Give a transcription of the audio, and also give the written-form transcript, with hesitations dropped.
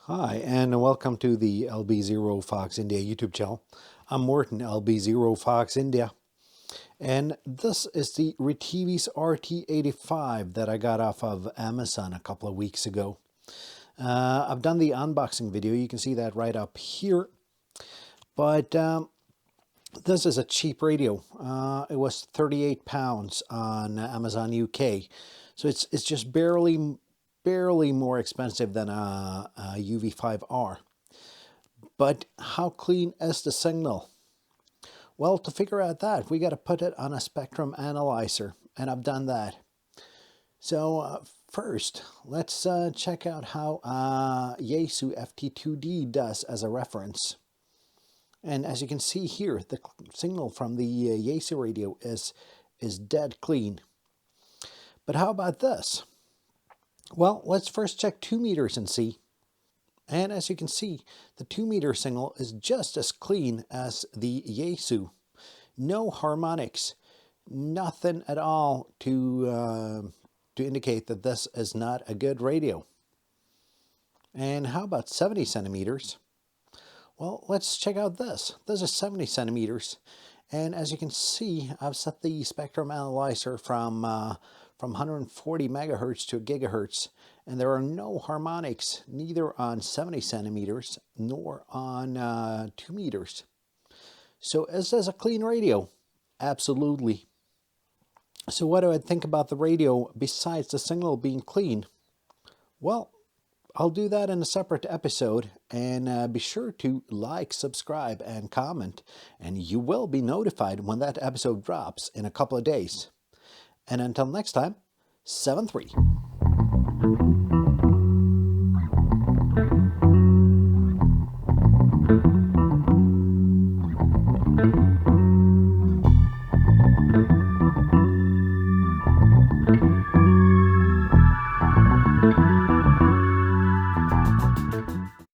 Hi, and welcome to the LB0 Fox India YouTube channel. I'm Morton, LB0 Fox India, and this is the Retevis RT85 that I got off of Amazon a couple of weeks ago. I've done the unboxing video, you can see that right up here, but this is a cheap radio. It was £38 on Amazon UK, so it's just barely more expensive than a UV5R. But how clean is the signal? Well, to figure out that, we got to put it on a spectrum analyzer, and I've done that. So first, let's check out how Yaesu FT2D does as a reference. And as you can see here, the signal from the Yaesu radio is dead clean. But how about this? Well, let's first check 2 meters and see. And as you can see, the 2 meter signal is just as clean as the Yaesu. No harmonics, nothing at all to indicate that this is not a good radio. And how about 70 centimeters? Well, let's check out this. This is 70 centimeters. And as you can see, I've set the spectrum analyzer from 140 megahertz to gigahertz, and there are no harmonics, neither on 70 centimeters nor on 2 meters. So is this a clean radio? Absolutely. So what do I think about the radio besides the signal being clean? Well, I'll do that in a separate episode, and be sure to like, subscribe, and comment, and you will be notified when that episode drops in a couple of days. And until next time, 7-3.